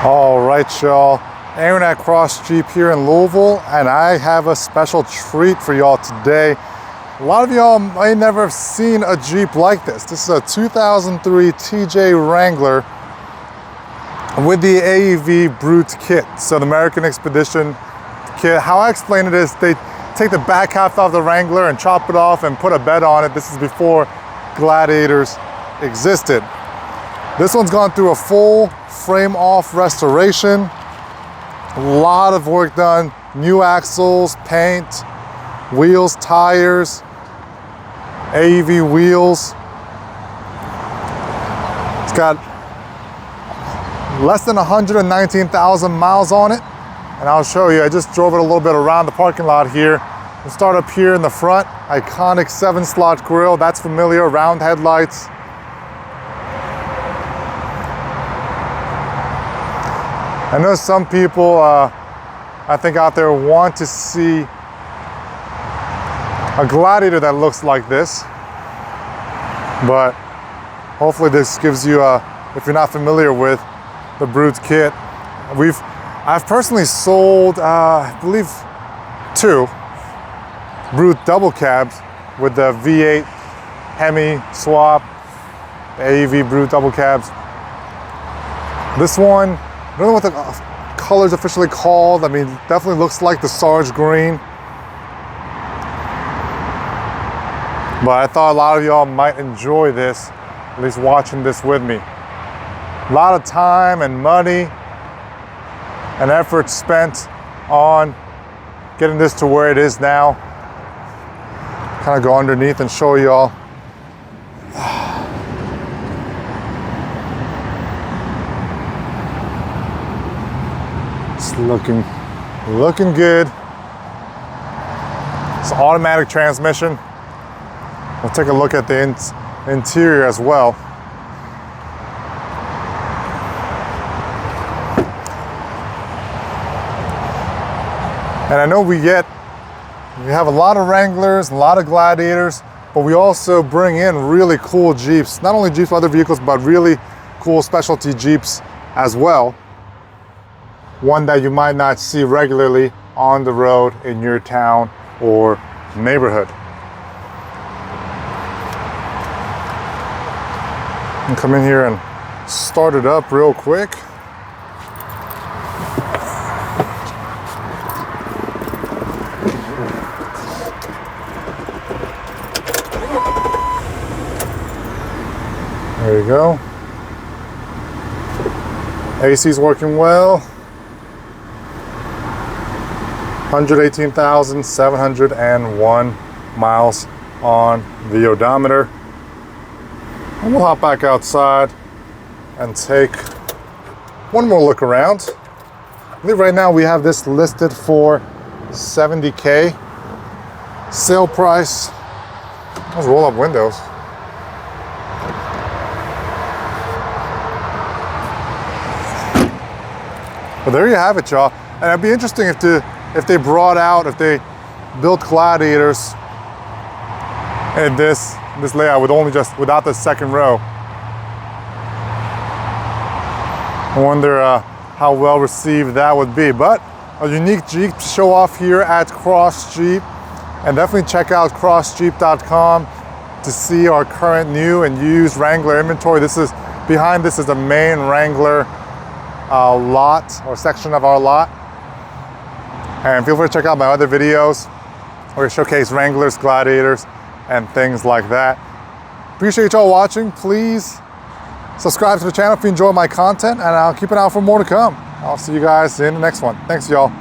All right, y'all. Aaron at Cross Jeep here in Louisville, and I have a special treat for y'all today. A lot of y'all may never have seen a Jeep like this. This is a 2003 TJ Wrangler with the AEV Brute kit. So the American Expedition kit. How I explain it is they take the back half of the Wrangler and chop it off and put a bed on it. This is before Gladiators existed. This one's gone through a full frame off restoration. A lot of work done. New axles, paint, wheels, tires, AEV wheels. It's got less than 119,000 miles on it. And I'll show you, I just drove it a little bit around the parking lot here. We'll start up here in the front. Iconic 7-slot grille, that's familiar, round headlights. I know some people, I think out there want to see a Gladiator that looks like this, but hopefully this gives you if you're not familiar with the Brute kit. I've personally sold, I believe, 2 Brute double cabs with the V8 Hemi swap, AEV Brute double cabs. This one, I don't know what the color's officially called. I mean, definitely looks like the Sarge green. But I thought a lot of y'all might enjoy this, at least watching this with me. A lot of time and money and effort spent on getting this to where it is now. Kind of go underneath and show y'all. It's looking good. It's automatic transmission. We'll take a look at the interior as well. And I know we have a lot of Wranglers, a lot of Gladiators, but we also bring in really cool Jeeps. Not only Jeeps, other vehicles, but really cool specialty Jeeps as well. One that you might not see regularly on the road in your town or neighborhood. And come in here and start it up real quick. There you go. AC's working well. 118,701 miles on the odometer. And we'll hop back outside and take one more look around. I believe right now we have this listed for $70K. Sale price. Let's roll up windows. Well, there you have it, y'all. And it'd be interesting if they built Gladiators in this layout without the second row. I wonder how well received that would be. But a unique Jeep to show off here at Cross Jeep. And definitely check out crossjeep.com to see our current new and used Wrangler inventory. Behind this is the main Wrangler lot or section of our lot. And feel free to check out my other videos where I showcase Wranglers, Gladiators, and things like that. Appreciate y'all watching. Please subscribe to the channel if you enjoy my content, and I'll keep an eye out for more to come. I'll see you guys in the next one. Thanks, y'all.